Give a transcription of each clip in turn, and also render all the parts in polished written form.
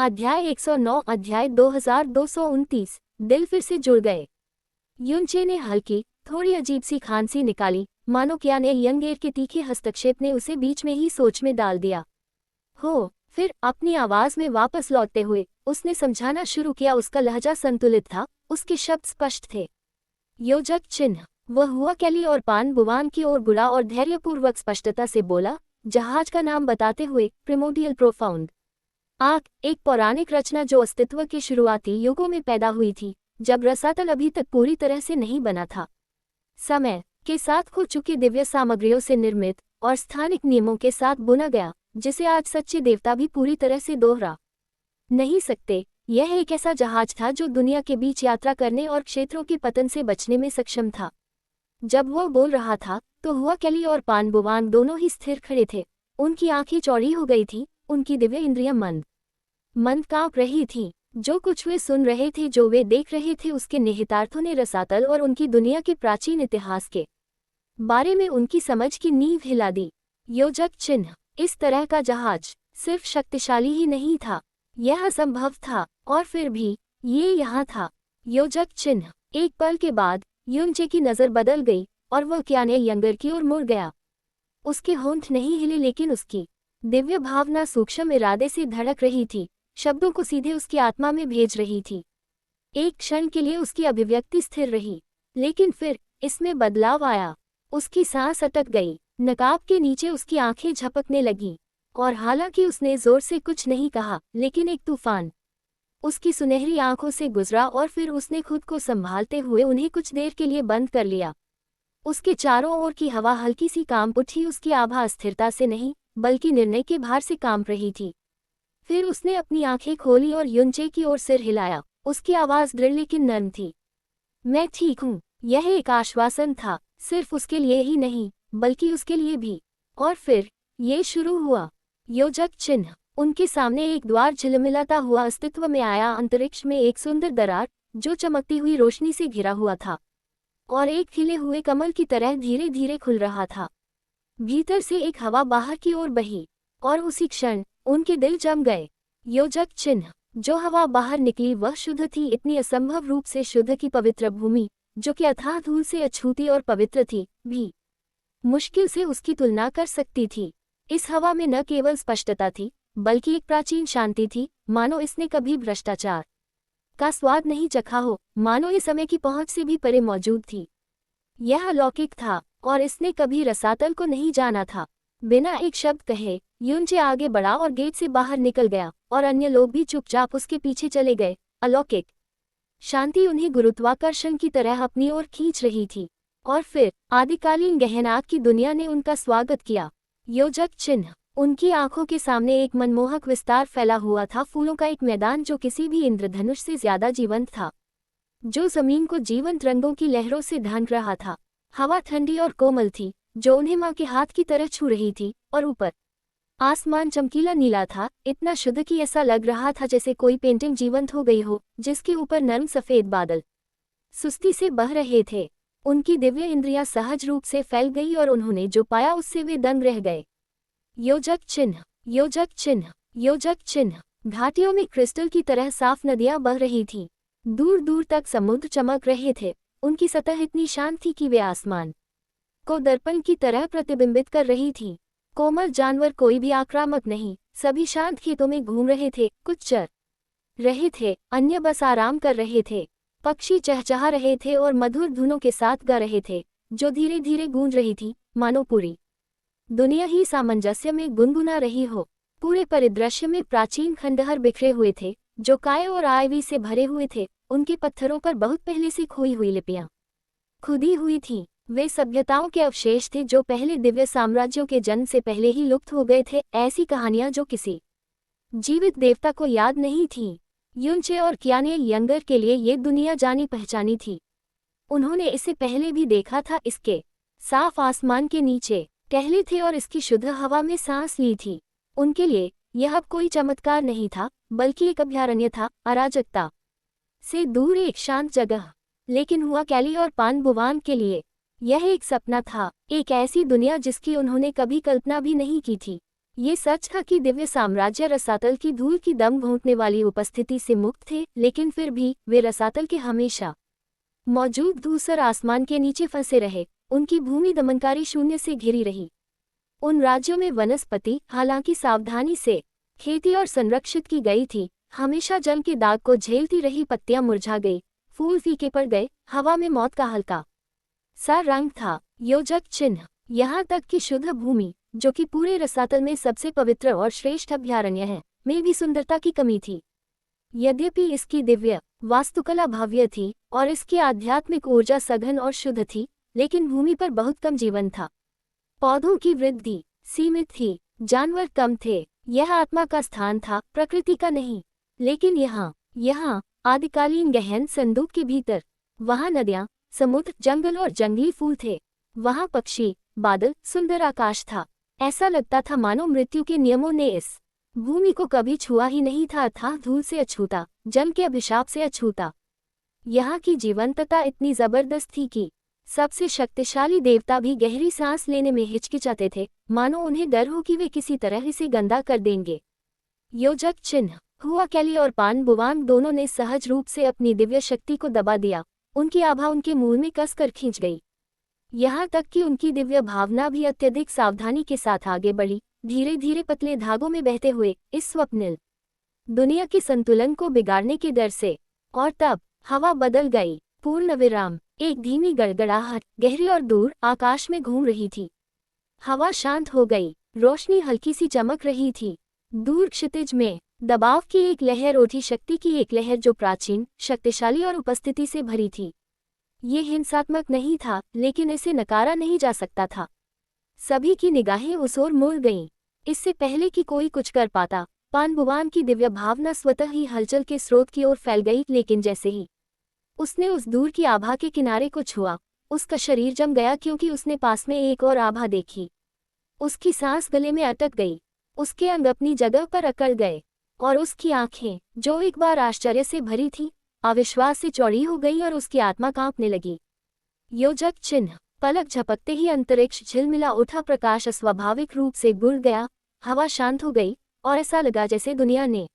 अध्याय 109 अध्याय 2229 दिल फिर से जुड़ गए। युनचे ने हल्की थोड़ी अजीब सी खांसी निकाली, मानो क्या ने यंगेर के तीखे हस्तक्षेप ने उसे बीच में ही सोच में डाल दिया हो। फिर अपनी आवाज में वापस लौटते हुए उसने समझाना शुरू किया। उसका लहजा संतुलित था, उसके शब्द स्पष्ट थे। योजक चिन्ह। वह हुआ कैली और पान बुवान की ओर बुरा और धैर्यपूर्वक स्पष्टता से बोला, जहाज का नाम बताते हुए, प्रिमोडियल प्रोफाउंड आग, एक पौराणिक रचना जो अस्तित्व के शुरुआती युगों में पैदा हुई थी, जब रसातल अभी तक पूरी तरह से नहीं बना था। समय के साथ खो चुकी दिव्य सामग्रियों से निर्मित और स्थानिक नियमों के साथ बुना गया, जिसे आज सच्चे देवता भी पूरी तरह से दोहरा नहीं सकते। यह एक ऐसा जहाज था जो दुनिया के बीच यात्रा करने और क्षेत्रों के पतन से बचने में सक्षम था। जब वह बोल रहा था तो हुआ कैली और पान बुवान दोनों ही स्थिर खड़े थे। उनकी आंखें चौड़ी हो गई थीं, उनकी दिव्य इंद्रियां मंद कांप रही थीं। जो कुछ वे सुन रहे थे, जो वे देख रहे थे, उसके निहितार्थों ने रसातल और उनकी दुनिया के प्राचीन इतिहास के बारे में उनकी समझ की नींव हिला दी। योजक चिन्ह। इस तरह का जहाज सिर्फ शक्तिशाली ही नहीं था, यह असंभव था, और फिर भी ये यहाँ था। योजक चिन्ह। एक पल के बाद युनचे की नज़र बदल गई और वह क्याने यंगर की ओर मुड़ गया। उसके होंठ नहीं हिले, लेकिन उसकी दिव्य भावना सूक्ष्म इरादे से धड़क रही थी, शब्दों को सीधे उसकी आत्मा में भेज रही थी। एक क्षण के लिए उसकी अभिव्यक्ति स्थिर रही, लेकिन फिर इसमें बदलाव आया। उसकी सांस अटक गई, नकाब के नीचे उसकी आंखें झपकने लगीं, और हालांकि उसने जोर से कुछ नहीं कहा, लेकिन एक तूफान उसकी सुनहरी आंखों से गुजरा और फिर उसने खुद को संभालते हुए उन्हें कुछ देर के लिए बंद कर लिया। उसके चारों ओर की हवा हल्की सी कांप उठी, उसकी आभा स्थिरता से नहीं बल्कि निर्णय के भार से कांप रही थी। फिर उसने अपनी आंखें खोली और युनचे की ओर सिर हिलाया। उसकी आवाज दृढ़ लेकिन नर्म थी। मैं ठीक हूँ। यह एक आश्वासन था, सिर्फ उसके लिए ही नहीं बल्कि उसके लिए भी। और फिर ये शुरू हुआ। योजक चिन्ह। उनके सामने एक द्वार झिलमिलाता हुआ अस्तित्व में आया। अंतरिक्ष में एक सुंदर दरार जो चमकती हुई रोशनी से घिरा हुआ था और एक खिले हुए कमल की तरह धीरे धीरे खुल रहा था। भीतर से एक हवा बाहर की ओर बही और उसी क्षण उनके दिल जम गए। योजक चिन्ह। जो हवा बाहर निकली वह शुद्ध थी, इतनी असंभव रूप से शुद्ध की पवित्र भूमि, जो कि अथाह धूल से अछूती और पवित्र थी, भी मुश्किल से उसकी तुलना कर सकती थी। इस हवा में न केवल स्पष्टता थी बल्कि एक प्राचीन शांति थी, मानो इसने कभी भ्रष्टाचार का स्वाद नहीं चखा हो, मानो ये समय की पहुंच से भी परे मौजूद थी। यह अलौकिक था और इसने कभी रसातल को नहीं जाना था। बिना एक शब्द कहे युनचे आगे बढ़ा और गेट से बाहर निकल गया, और अन्य लोग भी चुपचाप उसके पीछे चले गए। अलौकिक शांति उन्हें गुरुत्वाकर्षण की तरह अपनी ओर खींच रही थी, और फिर आदिकालीन गहनात की दुनिया ने उनका स्वागत किया। योजक चिन्ह। उनकी आंखों के सामने एक मनमोहक विस्तार फैला हुआ था, फूलों का एक मैदान जो किसी भी इंद्रधनुष से ज्यादा जीवंत था, जो जमीन को जीवंत रंगों की लहरों से ढांक रहा था। हवा ठंडी और कोमल थी, जो उन्हें माँ के हाथ की तरह छू रही थी, और ऊपर आसमान चमकीला नीला था, इतना शुद्ध कि ऐसा लग रहा था जैसे कोई पेंटिंग जीवंत हो गई हो, जिसके ऊपर नर्म सफेद बादल सुस्ती से बह रहे थे। उनकी दिव्य इंद्रियां सहज रूप से फैल गई और उन्होंने जो पाया उससे वे दंग रह गए। योजक चिन्ह। योजक चिन्ह। योजक चिन्ह। घाटियों में क्रिस्टल की तरह साफ नदियां बह रही थीं। दूर दूर तक समुद्र चमक रहे थे। उनकी सतह इतनी शांत थी कि वे आसमान को दर्पण की तरह प्रतिबिंबित कर रही थी। कोमल जानवर, कोई भी आक्रामक नहीं, सभी शांत खेतों में घूम रहे थे। कुछ चर रहे थे, अन्य बस आराम कर रहे थे। पक्षी चहचहा रहे थे और मधुर धुनों के साथ गा रहे थे, जो धीरे धीरे गूंज रही थी, मानो पूरी दुनिया ही सामंजस्य में गुनगुना रही हो। पूरे परिदृश्य में प्राचीन खंडहर बिखरे हुए थे, जो काय और आइवी से भरे हुए थे। उनके पत्थरों पर बहुत पहले से खोई हुई लिपियां खुदी हुई थीं। वे सभ्यताओं के अवशेष थे जो पहले दिव्य साम्राज्यों के जन्म से पहले ही लुप्त हो गए थे। ऐसी कहानियां जो किसी जीवित देवता को याद नहीं थीं। युनचे और क्याने यंगर के लिए ये दुनिया जानी पहचानी थी। उन्होंने इसे पहले भी देखा था, इसके साफ आसमान के नीचे टहले थे और इसकी शुद्ध हवा में सांस ली थी। उनके लिए यह अब कोई चमत्कार नहीं था, बल्कि एक अभयारण्य था, अराजकता से दूर एक शांत जगह। लेकिन हुआ कैली और पान बुवान के लिए यह एक सपना था, एक ऐसी दुनिया जिसकी उन्होंने कभी कल्पना भी नहीं की थी। ये सच था कि दिव्य साम्राज्य रसातल की धूल की दम घोंटने वाली उपस्थिति से मुक्त थे, लेकिन फिर भी वे रसातल के हमेशा मौजूद धूसर आसमान के नीचे फंसे रहे। उनकी भूमि दमनकारी शून्य से घिरी रही। उन राज्यों में वनस्पति, हालांकि सावधानी से खेती और संरक्षित की गई थी, हमेशा जल के दाग को झेलती रही। पत्तियां मुरझा गई, फूल फीके पड़ गए, हवा में मौत का हल्का सा रंग था। योजक चिन्ह। यहाँ तक कि शुद्ध भूमि, जो कि पूरे रसातल में सबसे पवित्र और श्रेष्ठ अभयारण्य है, में भी सुंदरता की कमी थी। यद्यपि इसकी दिव्य वास्तुकला भव्य थी और इसकी आध्यात्मिक ऊर्जा सघन और शुद्ध थी, लेकिन भूमि पर बहुत कम जीवन था। पौधों की वृद्धि सीमित थी, जानवर कम थे। यह आत्मा का स्थान था, प्रकृति का नहीं। लेकिन यहाँ आदिकालीन गहन संदूक के भीतर, वहाँ नदियाँ, समुद्र, जंगल और जंगली फूल थे। वहाँ पक्षी, बादल, सुंदर आकाश था। ऐसा लगता था मानो मृत्यु के नियमों ने इस भूमि को कभी छुआ ही नहीं था, अथाह धूल से अछूता, जल के अभिशाप से अछूता। यहाँ की जीवंतता इतनी जबरदस्त थी कि सबसे शक्तिशाली देवता भी गहरी सांस लेने में हिचकिचाते थे, मानो उन्हें डर हो कि वे किसी तरह इसे गंदा कर देंगे। योजक चिन्ह। हुआ कैली और पान बुवांग दोनों ने सहज रूप से अपनी दिव्य शक्ति को दबा दिया। उनकी आभा उनके मूल में कसकर खींच गई। यहाँ तक कि उनकी दिव्य भावना भी अत्यधिक सावधानी के साथ आगे बढ़ी, धीरे धीरे पतले धागों में बहते हुए इस स्वप्निल दुनिया के संतुलन को बिगाड़ने के डर से। और तब हवा बदल गई। पूर्ण विराम। एक धीमी गड़गड़ाहट गहरी और दूर आकाश में घूम रही थी। हवा शांत हो गई, रोशनी हल्की सी चमक रही थी। दूर क्षितिज में दबाव की एक लहर उठी, शक्ति की एक लहर जो प्राचीन, शक्तिशाली और उपस्थिति से भरी थी। ये हिंसात्मक नहीं था, लेकिन इसे नकारा नहीं जा सकता था। सभी की निगाहें उस ओर मुड़ गईं। इससे पहले कि कोई कुछ कर पाता, पान बुवान की दिव्य भावना स्वतः ही हलचल के स्रोत की ओर फैल गई। लेकिन जैसे ही उसने उस दूर की आभा के किनारे को छुआ, उसका शरीर जम गया, क्योंकि उसने पास में एक और आभा देखी। उसकी सांस गले में अटक गई, उसके अंग अपनी जगह पर अकड़ गए, और उसकी आंखें, जो एक बार आश्चर्य से भरी थीं, अविश्वास से चौड़ी हो गई और उसकी आत्मा कांपने लगी। योजक चिन्ह। पलक झपकते ही अंतरिक्ष झिलमिला उठा, प्रकाश अस्वाभाविक रूप से गुड़ गया, हवा शांत हो गई और ऐसा लगा जैसे दुनिया ने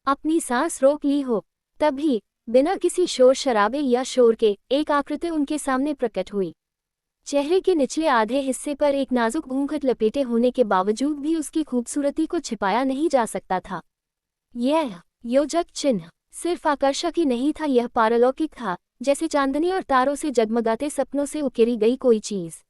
अपनी सांस रोक ली हो। तभी बिना किसी शोर शराबे या शोर के एक आकृति उनके सामने प्रकट हुई। चेहरे के निचले आधे हिस्से पर एक नाजुक घूंघट लपेटे होने के बावजूद भी उसकी खूबसूरती को छिपाया नहीं जा सकता था। यह योजक चिन्ह सिर्फ आकर्षक ही नहीं था, यह पारलौकिक था, जैसे चांदनी और तारों से जगमगाते सपनों से उकेरी गई कोई चीज।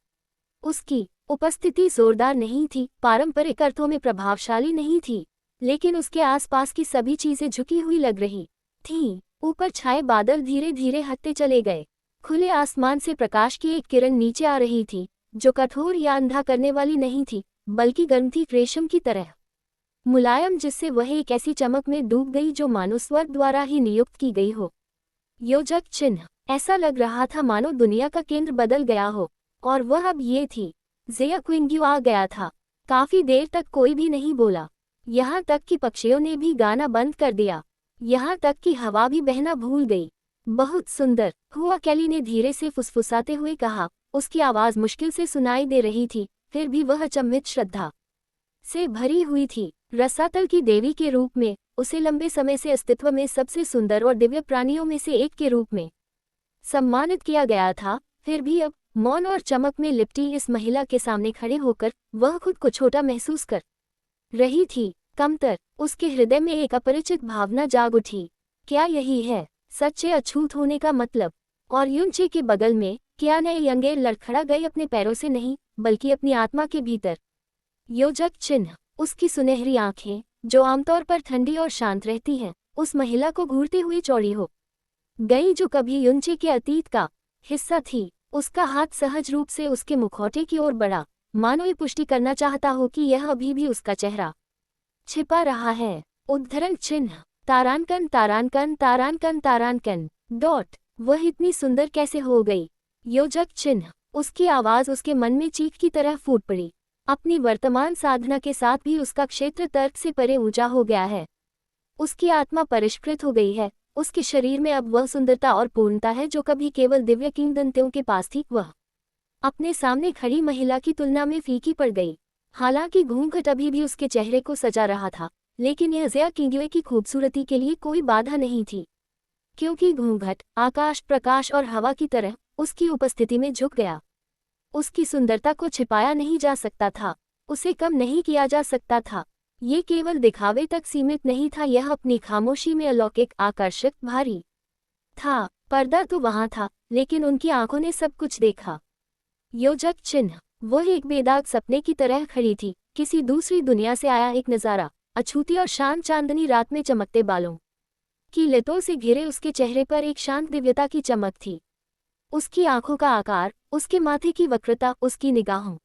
उसकी उपस्थिति जोरदार नहीं थी, पारंपरिक अर्थों में प्रभावशाली नहीं थी, लेकिन उसके आसपास की सभी चीजें झुकी हुई लग रही थीं। ऊपर छाए बादल धीरे धीरे हटते चले गए। खुले आसमान से प्रकाश की एक किरण नीचे आ रही थी, जो कठोर या अंधा करने वाली नहीं थी, बल्कि गर्म थी, रेशम की तरह मुलायम, जिससे वह एक ऐसी चमक में डूब गई जो मानो स्वर्ग द्वारा ही नियुक्त की गई हो। योजक चिन्ह। ऐसा लग रहा था मानो दुनिया का केंद्र बदल गया हो, और वह अब ये थी। ज़ेया क्विंग्यू आ गया था। काफी देर तक कोई भी नहीं बोला, यहाँ तक कि पक्षियों ने भी गाना बंद कर दिया, यहाँ तक कि हवा भी बहना भूल गई। बहुत सुंदर, हुआ कैली ने धीरे से फुसफुसाते हुए कहा। उसकी आवाज मुश्किल से सुनाई दे रही थी, फिर भी वह अचंभित श्रद्धा से भरी हुई थी। रसातल की देवी के रूप में उसे लंबे समय से अस्तित्व में सबसे सुंदर और दिव्य प्राणियों में से एक के रूप में सम्मानित किया गया था। फिर भी अब मौन और चमक में लिपटी इस महिला के सामने खड़े होकर वह खुद को छोटा महसूस कर रही थी, कमतर। उसके हृदय में एक अपरिचित भावना जाग उठी। क्या यही है सच्चे अछूत होने का मतलब? और युनचे के बगल में क्या नए यंगेर लड़खड़ा गए, अपने पैरों से नहीं बल्कि अपनी आत्मा के भीतर। योजक चिन्ह। उसकी सुनहरी आंखें, जो आमतौर पर ठंडी और शांत रहती हैं, उस महिला को घूरते हुए चौड़ी हो गई जो कभी युनचे के अतीत का हिस्सा थी। उसका हाथ सहज रूप से उसके मुखौटे की ओर बढ़ा, मानो ये पुष्टि करना चाहता हो कि यह अभी भी उसका चेहरा छिपा रहा है। उद्धरण चिन्ह। तारानकन तारानकन तारानकन तारानकन डॉट। वह इतनी सुंदर कैसे हो गई? योजक चिन्ह। उसकी आवाज उसके मन में चीख की तरह फूट पड़ी। अपनी वर्तमान साधना के साथ भी उसका क्षेत्र तर्क से परे ऊंचा हो गया है। उसकी आत्मा परिष्कृत हो गई है। उसके शरीर में अब वह सुंदरता और पूर्णता है जो कभी केवल दिव्य किंवदंतियों के पास थी। वह अपने सामने खड़ी महिला की तुलना में फीकी पड़ गई। हालांकि घूंघट अभी भी उसके चेहरे को सजा रहा था, लेकिन यह ज़िया किंग्वे की खूबसूरती के लिए कोई बाधा नहीं थी, क्योंकि घूंघट आकाश, प्रकाश और हवा की तरह उसकी उपस्थिति में झुक गया। उसकी सुंदरता को छिपाया नहीं जा सकता था, उसे कम नहीं किया जा सकता था। ये केवल दिखावे तक सीमित नहीं था, यह अपनी खामोशी में अलौकिक, आकर्षक, भारी था। पर्दा तो वहां था, लेकिन उनकी आंखों ने सब कुछ देखा। योजक चिन्ह। वो एक बेदाग सपने की तरह खड़ी थी, किसी दूसरी दुनिया से आया एक नज़ारा। अछूती और शांत चांदनी रात में चमकते बालों की लतों से घिरे उसके चेहरे पर एक शांत दिव्यता की चमक थी। उसकी आंखों का आकार, उसके माथे की वक्रता, उसकी निगाहों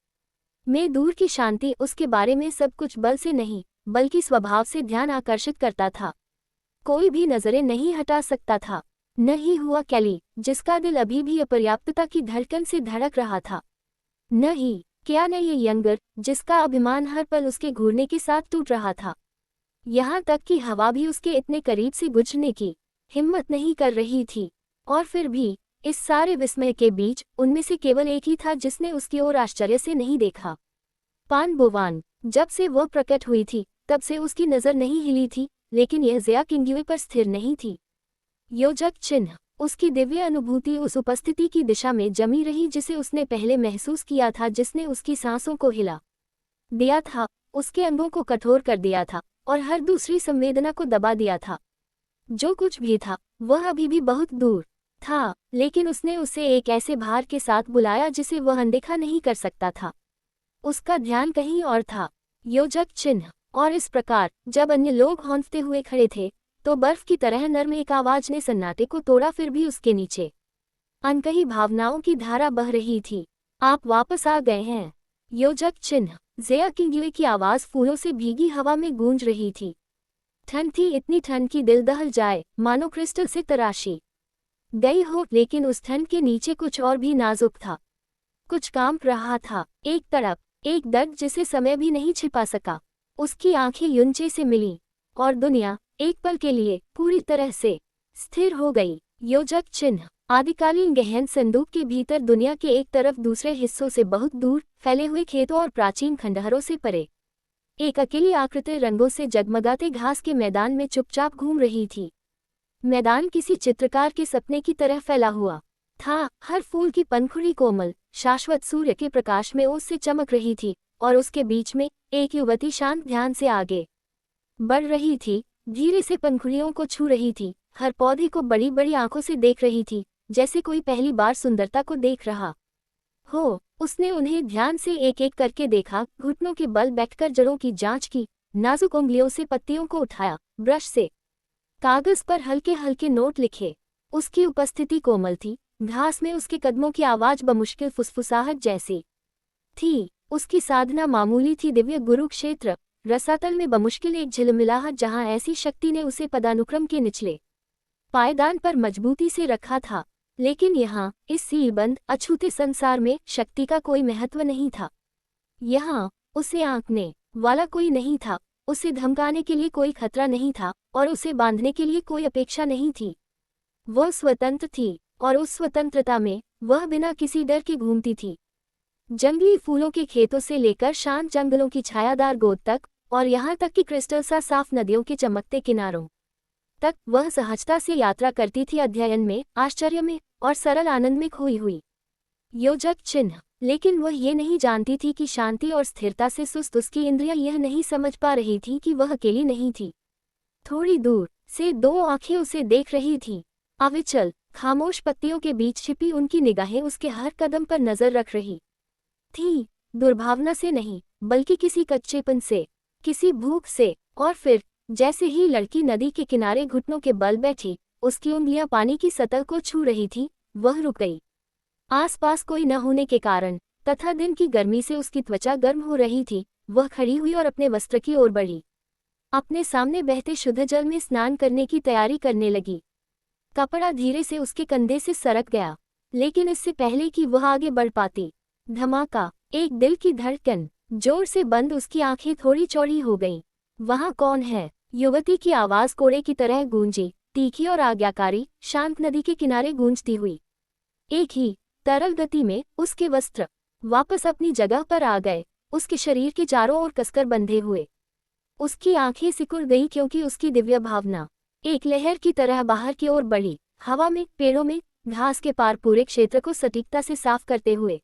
में दूर की शांति, उसके बारे में सब कुछ बल से नहीं बल्कि स्वभाव से ध्यान आकर्षित करता था। कोई भी नजरें नहीं हटा सकता था। न ही हुआ कैली, जिसका दिल अभी भी अपर्याप्तता की धड़कन से धड़क रहा था। न ही क्या ने ये यंगर, जिसका अभिमान हर पल उसके घूरने के साथ टूट रहा था। यहाँ तक कि हवा भी उसके इतने करीब से गुजरने की हिम्मत नहीं कर रही थी। और फिर भी इस सारे विस्मय के बीच उनमें से केवल एक ही था जिसने उसकी ओर आश्चर्य से नहीं देखा। पान बुवान। जब से वह प्रकट हुई थी तब से उसकी नज़र नहीं हिली थी, लेकिन यह ज़िया किंग्वे पर स्थिर नहीं थी। योजक चिन्ह। उसकी दिव्य अनुभूति उस उपस्थिति की दिशा में जमी रही जिसे उसने पहले महसूस किया था, जिसने उसकी सांसों को हिला दिया था, उसके अंगों को कठोर कर दिया था और हर दूसरी संवेदना को दबा दिया था। जो कुछ भी था वह अभी भी बहुत दूर था, लेकिन उसने उसे एक ऐसे भार के साथ बुलाया जिसे वह अनदेखा नहीं कर सकता था। उसका ध्यान कहीं और था। योजक चिन्ह। और इस प्रकार जब अन्य लोग हौंकते हुए खड़े थे तो बर्फ की तरह नर्म एक आवाज ने सन्नाटे को तोड़ा। फिर भी उसके नीचे अनकही भावनाओं की धारा बह रही थी। आप वापस आ गए हैं। योजक चिन्ह। ज़िया किंग्वे की आवाज फूलों से भीगी हवा में गूंज रही थी। ठंड थी, इतनी ठंड की दिल दहल जाए, मानो क्रिस्टल से तराशी गई हो। लेकिन उस ठंड के नीचे कुछ और भी नाजुक था, कुछ कांप रहा था। एक तड़प, एक दर्द जिसे समय भी नहीं छिपा सका। उसकी आंखें युनचे से मिलीं और दुनिया एक पल के लिए पूरी तरह से स्थिर हो गई। योजक चिन्ह। आदिकालीन गहन संदूक के भीतर, दुनिया के एक तरफ दूसरे हिस्सों से बहुत दूर फैले हुए खेतों और प्राचीन खंडहरों से परे, एक अकेली आकृति रंगों से जगमगाते घास के मैदान में चुपचाप घूम रही थी। मैदान किसी चित्रकार के सपने की तरह फैला हुआ था। हर फूल की पंखुड़ी कोमल, शाश्वत सूर्य के प्रकाश में ओस से चमक रही थी, और उसके बीच में एक युवती शांत ध्यान से आगे बढ़ रही थी, धीरे से पंखुड़ियों को छू रही थी, हर पौधे को बड़ी बड़ी आंखों से देख रही थी, जैसे कोई पहली बार सुंदरता को देख रहा हो। उसने उन्हें ध्यान से एक एक करके देखा, घुटनों के बल बैठकर जड़ों की जांच की, नाजुक उंगलियों से पत्तियों को उठाया, ब्रश से कागज पर हल्के हल्के नोट लिखे। उसकी उपस्थिति कोमल थी, घास में उसके कदमों की आवाज बमुश्किल फुसफुसाहट जैसी थी। उसकी साधना मामूली थी, दिव्य गुरु क्षेत्र, रसातल में बमुश्किल एक झिलमिलाहट, जहां ऐसी शक्ति ने उसे पदानुक्रम के निचले पायदान पर मजबूती से रखा था। लेकिन यहाँ इस सीलबंद अछूते संसार में शक्ति का कोई महत्व नहीं था। यहाँ उसे आंकने वाला कोई नहीं था, उसे धमकाने के लिए कोई खतरा नहीं था, और उसे बांधने के लिए कोई अपेक्षा नहीं थी। वह स्वतंत्र थी, और उस स्वतंत्रता में वह बिना किसी डर के घूमती थी। जंगली फूलों के खेतों से लेकर शांत जंगलों की छायादार गोद तक, और यहाँ तक कि क्रिस्टल सा साफ नदियों के चमकते किनारों तक, वह सहजता से यात्रा करती थी, अध्ययन में, आश्चर्य में और सरल आनंद में खोई हुई। योजक चिन्ह। लेकिन वह ये नहीं जानती थी कि शांति और स्थिरता से सुस्त उसकी इंद्रियां यह नहीं समझ पा रही थी कि वह अकेली नहीं थी। थोड़ी दूर से दो आंखें उसे देख रही थीं, अविचल, खामोश पत्तियों के बीच छिपी उनकी निगाहें उसके हर कदम पर नजर रख रही थी। दुर्भावना से नहीं, बल्कि किसी कच्चेपन से, किसी भूख से। और फिर जैसे ही लड़की नदी के किनारे घुटनों के बल बैठी, उसकी उंगलियां पानी की सतह को छू रही थी, वह रुक गई। आसपास कोई न होने के कारण तथा दिन की गर्मी से उसकी त्वचा गर्म हो रही थी। वह खड़ी हुई और अपने वस्त्र की ओर बढ़ी, अपने सामने बहते शुद्ध जल में स्नान करने की तैयारी करने लगी। कपड़ा धीरे से उसके कंधे से सरक गया, लेकिन इससे पहले कि वह आगे बढ़ पाती, धमाका, एक दिल की धड़कन जोर से बंद, उसकी आंखें थोड़ी चौड़ी हो गईं। वहां कौन है? युवती की आवाज कोड़े की तरह गूंजी, तीखी और आज्ञाकारी, शांत नदी के किनारे गूंजती हुई। एक ही तरल गति में उसके वस्त्र वापस अपनी जगह पर आ गए। उसके शरीर के चारों ओर कसकर बंधे हुए। उसकी आंखें सिकुड़ गईं क्योंकि उसकी दिव्य भावना एक लहर की तरह बाहर की ओर बढ़ी, हवा में, पेड़ों में, घास के पार पूरे क्षेत्र को सटीकता से साफ करते हुए।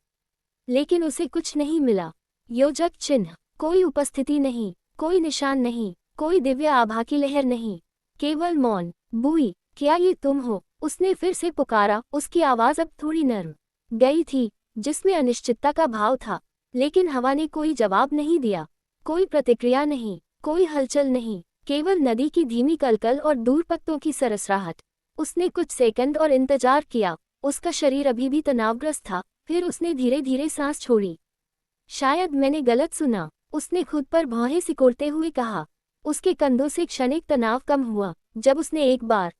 लेकिन उसे कुछ नहीं मिला। योजक चिन्ह, कोई उपस्थिति नहीं, कोई निशान नहीं, कोई दिव्य आभा की लहर नहीं, केवल मौन। बूई, क्या ये तुम हो? उसने फिर से पुकारा। उसकी आवाज अब थोड़ी नर्म गई थी, जिसमें अनिश्चितता का भाव था। लेकिन हवा ने कोई जवाब नहीं दिया, कोई प्रतिक्रिया नहीं, कोई हलचल नहीं, केवल नदी की धीमी कलकल और दूर पत्तों की सरसराहट। उसने कुछ सेकंड और इंतजार किया। उसका शरीर अभी भी तनावग्रस्त था। फिर उसने धीरे धीरे सांस छोड़ी। शायद मैंने गलत सुना, उसने खुद पर भौहें सिकोड़ते हुए कहा। उसके कंधों से क्षणिक तनाव कम हुआ जब उसने एक बार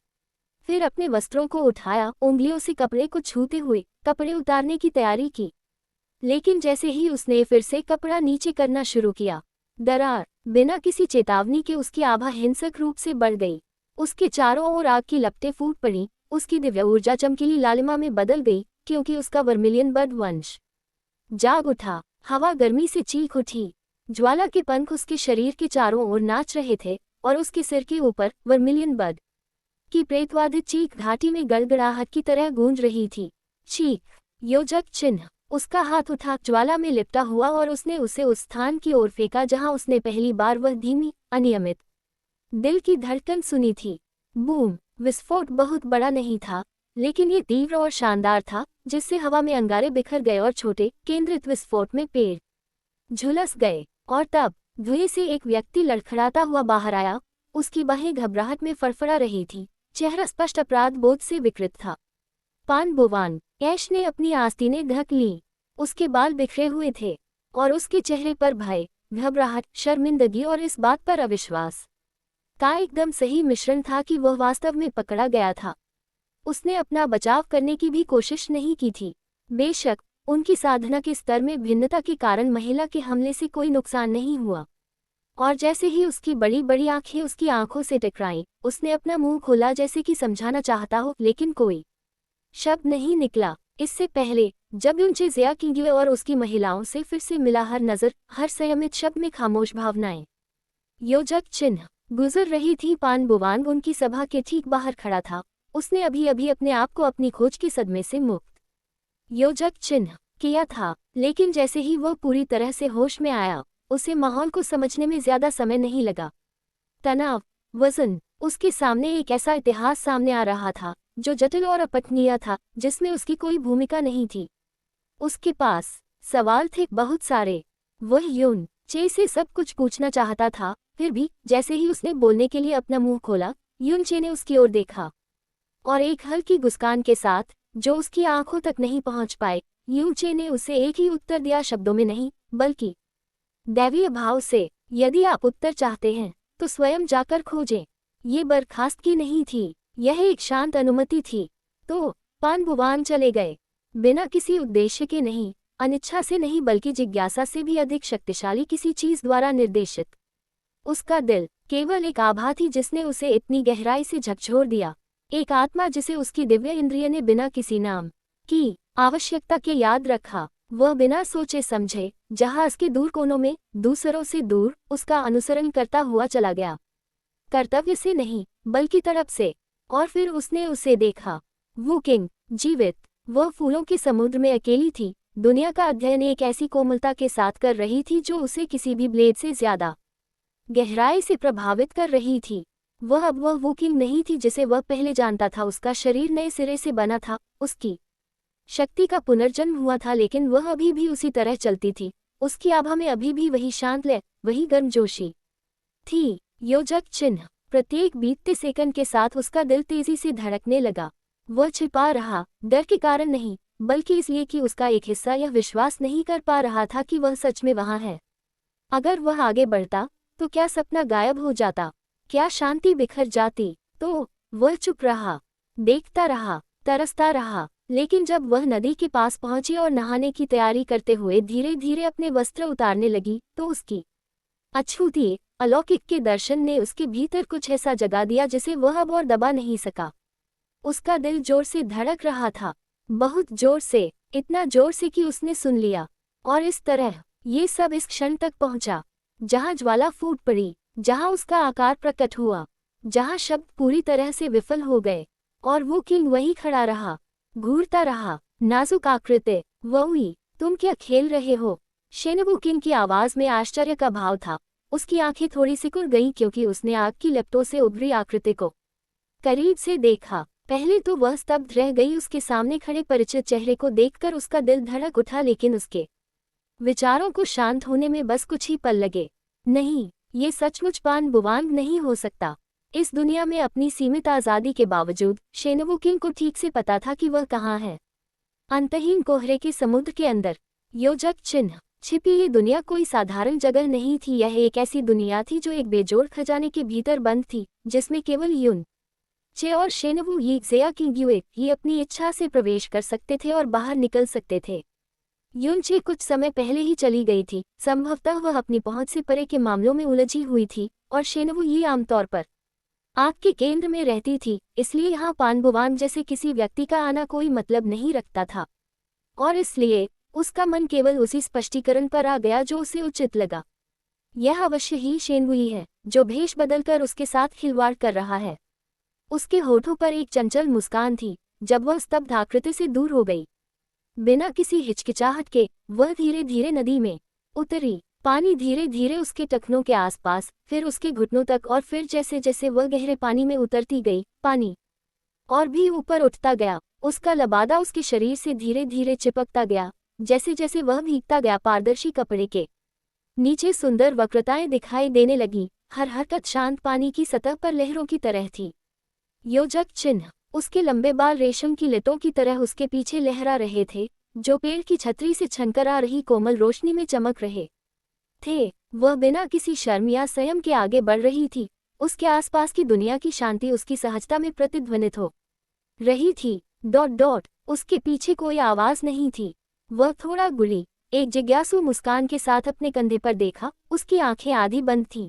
फिर अपने वस्त्रों को उठाया, उंगलियों से कपड़े को छूते हुए कपड़े उतारने की तैयारी की। लेकिन जैसे ही उसने फिर से कपड़ा नीचे करना शुरू किया, दरार बिना किसी चेतावनी के उसकी आभा हिंसक रूप से बढ़ गई। उसके चारों ओर आग की लपटें फूट पड़ी। उसकी दिव्य ऊर्जा चमकीली लालिमा में बदल गई क्योंकि उसका वर्मिलियन बद वंश जाग उठा। हवा गर्मी से चीख उठी। ज्वाला के पंख उसके शरीर के चारों ओर नाच रहे थे और उसके सिर के ऊपर वर्मिलियन बद की प्रेतवादित चीख घाटी में गड़गड़ाहट की तरह गूंज रही थी। चीख, योजक चिन्ह। उसका हाथ उठा, ज्वाला में लिपटा हुआ, और उसने उसे उस स्थान की ओर फेंका जहां उसने पहली बार वह धीमी, अनियमित दिल की धड़कन सुनी थी। बूम! विस्फोट बहुत बड़ा नहीं था, लेकिन ये तीव्र और शानदार था, जिससे हवा में अंगारे बिखर गए और छोटे, केंद्रित विस्फोट में पेड़ झुलस गए। और तब धुएं से एक व्यक्ति लड़खड़ाता हुआ बाहर आया। उसकी बाहें घबराहट में फड़फड़ा रही थी, चेहरा स्पष्ट अपराध बोध से विकृत था। पान बुवान। ऐश ने अपनी आस्तीनें ढक लीं। उसके बाल बिखरे हुए थे और उसके चेहरे पर भय, घबराहट, शर्मिंदगी और इस बात पर अविश्वास का एकदम सही मिश्रण था कि वह वास्तव में पकड़ा गया था। उसने अपना बचाव करने की भी कोशिश नहीं की थी। बेशक उनकी साधना के स्तर में भिन्नता के कारण महिला के हमले से कोई नुकसान नहीं हुआ। और जैसे ही उसकी बड़ी बड़ी आंखें उसकी आंखों से टकराईं, उसने अपना मुंह खोला जैसे कि समझाना चाहता हो, लेकिन कोई शब्द नहीं निकला। इससे पहले जब यूंचे ज़िया किंग्युए और उसकी महिलाओं से फिर से मिला, हर नज़र, हर संयमित शब्द में खामोश भावनाएं। योजक चिन्ह। गुजर रही थी। पान बुवांग उनकी सभा के ठीक बाहर खड़ा था। उसने अभी अभी अपने आप को अपनी खोज के सदमे से मुक्त योजक चिन्ह किया था, लेकिन जैसे ही वह पूरी तरह से होश में आया, उसे माहौल को समझने में ज्यादा समय नहीं लगा। तनाव, वजन। उसके सामने एक ऐसा इतिहास सामने आ रहा था जो जटिल और अपठनीय था, जिसमें उसकी कोई भूमिका नहीं थी। उसके पास सवाल थे बहुत सारे। वह यून चे से सब कुछ पूछना चाहता था, फिर भी जैसे ही उसने बोलने के लिए अपना मुंह खोला, यून चे ने उसकी ओर देखा और एक हल्की मुस्कान के साथ, जो उसकी आंखों तक नहीं पहुंच पाए, यून चे ने उसे एक ही उत्तर दिया, शब्दों में नहीं बल्कि दैवीय भाव से। यदि आप उत्तर चाहते हैं तो स्वयं जाकर खोजें। ये बर्खास्तगी नहीं थी, यह एक शांत अनुमति थी। तो पान बुवान चले गए, बिना किसी उद्देश्य के नहीं, अनिच्छा से नहीं, बल्कि जिज्ञासा से भी अधिक शक्तिशाली किसी चीज द्वारा निर्देशित। उसका दिल केवल एक आभा थी जिसने उसे इतनी गहराई से झकझोर दिया, एक आत्मा जिसे उसकी दिव्य इंद्रिय ने बिना किसी नाम की आवश्यकता के याद रखा। वह बिना सोचे समझे जहाज के दूर कोनों में, दूसरों से दूर, उसका अनुसरण करता हुआ चला गया, कर्तव्य से नहीं बल्कि तड़प से। और फिर उसने उसे देखा, वुकिंग, जीवित। वह फूलों के समुद्र में अकेली थी, दुनिया का अध्ययन एक ऐसी कोमलता के साथ कर रही थी जो उसे किसी भी ब्लेड से ज्यादा गहराई से प्रभावित कर रही थी। वह अब वह वुकिंग नहीं थी जिसे वह पहले जानता था। उसका शरीर नए सिरे से बना था, उसकी शक्ति का पुनर्जन्म हुआ था, लेकिन वह अभी भी उसी तरह चलती थी। उसकी आभा में अभी भी वही शांत लय, वही गर्मजोशी थी। योजक चिन्ह। प्रत्येक बीतते सेकंड के साथ उसका दिल तेजी से धड़कने लगा। वह छिपा रहा, डर के कारण नहीं, बल्कि इसलिए कि उसका एक हिस्सा यह विश्वास नहीं कर पा रहा था कि वह सच में वहां है। अगर वह आगे बढ़ता तो क्या सपना गायब हो जाता, क्या शांति बिखर जाती? तो वह चुप रहा, देखता रहा, तरसता रहा। लेकिन जब वह नदी के पास पहुंची और नहाने की तैयारी करते हुए धीरे धीरे अपने वस्त्र उतारने लगी, तो उसकी अछूती अलौकिक के दर्शन ने उसके भीतर कुछ ऐसा जगा दिया जिसे वह अब और दबा नहीं सका। उसका दिल जोर से धड़क रहा था, बहुत जोर से, इतना जोर से कि उसने सुन लिया। और इस तरह ये सब इस क्षण तक पहुंचा जहां ज्वाला फूट पड़ी, जहां उसका आकार प्रकट हुआ, जहां शब्द पूरी तरह से विफल हो गए, और वो किंग वहीं खड़ा रहा, घूरता रहा, नाजुक आकृति। वही, तुम क्या खेल रहे हो? शेनवू किंग की आवाज में आश्चर्य का भाव था। उसकी आंखें थोड़ी सिकुड़ गईं क्योंकि उसने आग की लपटों से उभरी आकृति को करीब से देखा। पहले तो वह स्तब्ध रह गई, उसके सामने खड़े परिचित चेहरे को देखकर उसका दिल धड़क उठा, लेकिन उसके विचारों को शांत होने में बस कुछ ही पल लगे। नहीं, ये सचमुच पान बुवांग नहीं हो सकता। इस दुनिया में अपनी सीमित आज़ादी के बावजूद शेनवू किंग को ठीक से पता था कि वह कहाँ है। अंतहीन कोहरे के समुद्र के अंदर योजक चिन्ह छिपी ये दुनिया कोई साधारण जगह नहीं थी। यह एक ऐसी दुनिया थी जो एक बेजोड़ खजाने के भीतर बंद थी, जिसमें केवल युन चे और शेनवू यीज़ेया किंग युए ही अपनी इच्छा से प्रवेश कर सकते थे और बाहर निकल सकते थे। युन चे कुछ समय पहले ही चली गई थी, संभवतः वह अपनी पहुंच से परे के मामलों में उलझी हुई थी, और शेनवू ये आमतौर पर आग के केंद्र में रहती थी, इसलिए यहाँ पानबुवान जैसे किसी व्यक्ति का आना कोई मतलब नहीं रखता था। और इसलिए उसका मन केवल उसी स्पष्टीकरण पर आ गया जो उसे उचित लगा। यह अवश्य ही शेनवुई है जो भेष बदलकर उसके साथ खिलवाड़ कर रहा है। उसके होठों पर एक चंचल मुस्कान थी जब वह स्तब्ध आकृति से दूर हो गई। बिना किसी हिचकिचाहट के वह धीरे धीरे नदी में उतरी। पानी धीरे धीरे उसके टखनों के आसपास, फिर उसके घुटनों तक, और फिर जैसे जैसे वह गहरे पानी में उतरती गई, पानी और भी ऊपर उठता गया। उसका लबादा उसके शरीर से धीरे धीरे चिपकता गया। जैसे जैसे वह भीगता गया, पारदर्शी कपड़े के नीचे सुंदर वक्रताएं दिखाई देने लगी। हर हरकत शांत पानी की सतह पर लहरों की तरह थी। योजक चिन्ह उसके लंबे बाल रेशम की लतों की तरह उसके पीछे लहरा रहे थे, जो पेड़ की छतरी से छनकर आ रही कोमल रोशनी में चमक रहे थे। वह बिना किसी शर्म या संयम के आगे बढ़ रही थी। उसके आसपास की दुनिया की शांति उसकी सहजता में प्रतिध्वनित हो रही थी। उसके पीछे कोई आवाज नहीं थी। वह थोड़ा गुली, एक जिज्ञासु मुस्कान के साथ अपने कंधे पर देखा। उसकी आंखें आधी बंद थीं।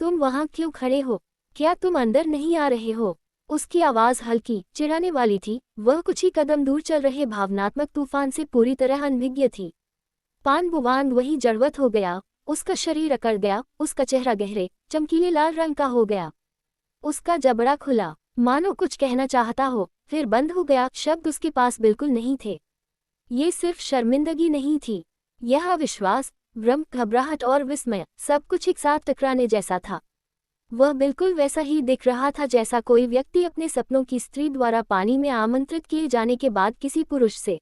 तुम वहां क्यों खड़े हो? क्या तुम अंदर नहीं आ रहे हो? उसकी आवाज हल्की, चिढ़ाने वाली थी। वह कुछ ही कदम दूर चल रहे भावनात्मक तूफान से पूरी तरह अनभिज्ञ थी। पानबुवान वहीं जड़वत हो गया। उसका शरीर अकड़ गया, उसका चेहरा गहरे चमकीले लाल रंग का हो गया। उसका जबड़ा खुला, मानो कुछ कहना चाहता हो, फिर बंद हो गया। शब्द उसके पास बिल्कुल नहीं थे। ये सिर्फ शर्मिंदगी नहीं थी, यह अविश्वास, भ्रम, घबराहट और विस्मय, सब कुछ एक साथ टकराने जैसा था। वह बिल्कुल वैसा ही दिख रहा था जैसा कोई व्यक्ति अपने सपनों की स्त्री द्वारा पानी में आमंत्रित किए जाने के बाद किसी पुरुष से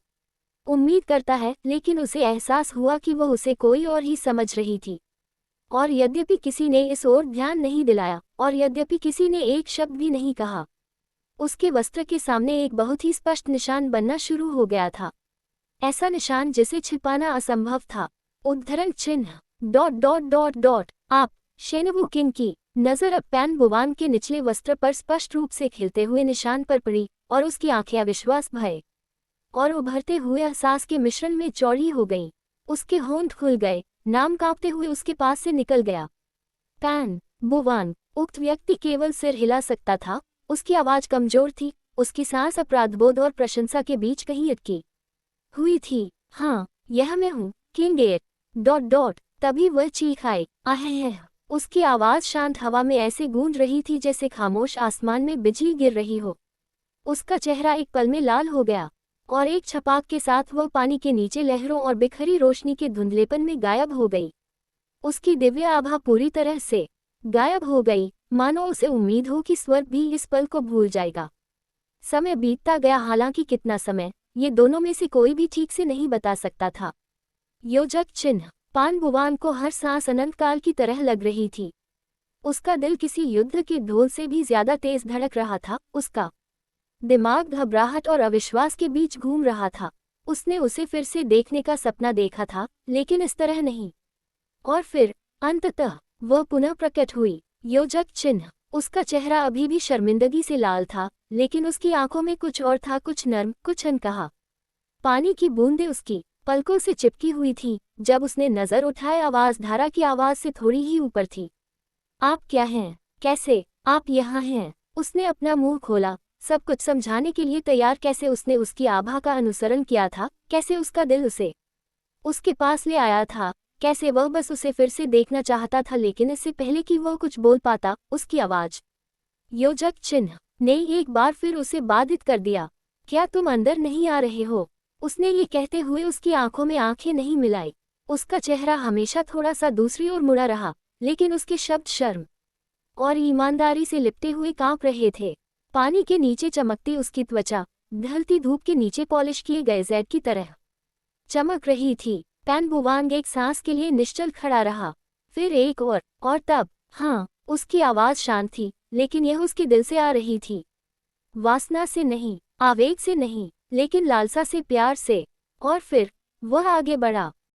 उम्मीद करता है, लेकिन उसे एहसास हुआ कि वह उसे कोई और ही समझ रही थी। और यद्यपि किसी ने इस ओर ध्यान नहीं दिलाया, और यद्यपि किसी ने एक शब्द भी नहीं कहा, उसके वस्त्र के सामने एक बहुत ही स्पष्ट निशान बनना शुरू हो गया था। ऐसा निशान जिसे छिपाना असंभव था। उद्धरण चिन्ह ... आप शेनवू किंग की नजर अब पानबुवान के निचले वस्त्र पर स्पष्ट रूप से खिलते हुए निशान पर पड़ी, और उसकी आंखें अविश्वास, भय और उभरते हुए एहसास के मिश्रण में चौड़ी हो गईं। उसके होंठ खुल गए, नाम कांपते हुए उसके पास से निकल गया। पानबुवान। उक्त व्यक्ति केवल सिर हिला सकता था। उसकी आवाज कमजोर थी, उसकी सांस अपराधबोध और प्रशंसा के बीच कहीं अटकी हुई थी। हाँ, यह मैं हूँ, किंग एट... तभी वह चीख आई, आहे। उसकी आवाज शांत हवा में ऐसे गूंज रही थी जैसे खामोश आसमान में बिजली गिर रही हो। उसका चेहरा एक पल में लाल हो गया, और एक छपाक के साथ वह पानी के नीचे लहरों और बिखरी रोशनी के धुंधलेपन में गायब हो गई। उसकी दिव्य आभा पूरी तरह से गायब हो गई, मानो उसे उम्मीद हो कि स्वर्ग भी इस पल को भूल जाएगा। समय बीतता गया, हालांकि कितना समय, ये दोनों में से कोई भी ठीक से नहीं बता सकता था। योजक चिन्ह पानबुवान को हर सांस अनंत काल की तरह लग रही थी। उसका दिल किसी युद्ध के ढोल से भी ज्यादा तेज धड़क रहा था। उसका दिमाग घबराहट और अविश्वास के बीच घूम रहा था। उसने उसे फिर से देखने का सपना देखा था, लेकिन इस तरह नहीं। और फिर अंततः वह पुनः प्रकट हुई। योजक चिन्ह उसका चेहरा अभी भी शर्मिंदगी से लाल था, लेकिन उसकी आंखों में कुछ और था, कुछ नर्म, कुछ अनकहा। पानी की बूंदें उसकी पलकों से चिपकी हुई थी। जब उसने नजर उठाए, आवाज धारा की आवाज से थोड़ी ही ऊपर थी। आप क्या हैं? कैसे आप यहाँ हैं? उसने अपना मुंह खोला, सब कुछ समझाने के लिए तैयार। कैसे उसने उसकी आभा का अनुसरण किया था, कैसे उसका दिल उसे उसके पास ले आया था, कैसे वह बस उसे फिर से देखना चाहता था, लेकिन इससे पहले कि वह कुछ बोल पाता, उसकी आवाज योजक चिन्ह ने एक बार फिर उसे बाधित कर दिया। क्या तुम अंदर नहीं आ रहे हो? उसने ये कहते हुए उसकी आंखों में आंखें नहीं मिलाई। उसका चेहरा हमेशा थोड़ा सा दूसरी ओर मुड़ा रहा, लेकिन उसके शब्द शर्म और ईमानदारी से लिपटे हुए कांप रहे थे। पानी के नीचे चमकती उसकी त्वचा ढलती धूप के नीचे पॉलिश किए गए जैड की तरह चमक रही थी। पैन बुवांग एक सांस के लिए निश्चल खड़ा रहा, फिर एक और तब, हाँ, उसकी आवाज शांत थी, लेकिन यह उसके दिल से आ रही थी। वासना से नहीं, आवेग से नहीं, लेकिन लालसा से, प्यार से। और फिर वह आगे बढ़ा,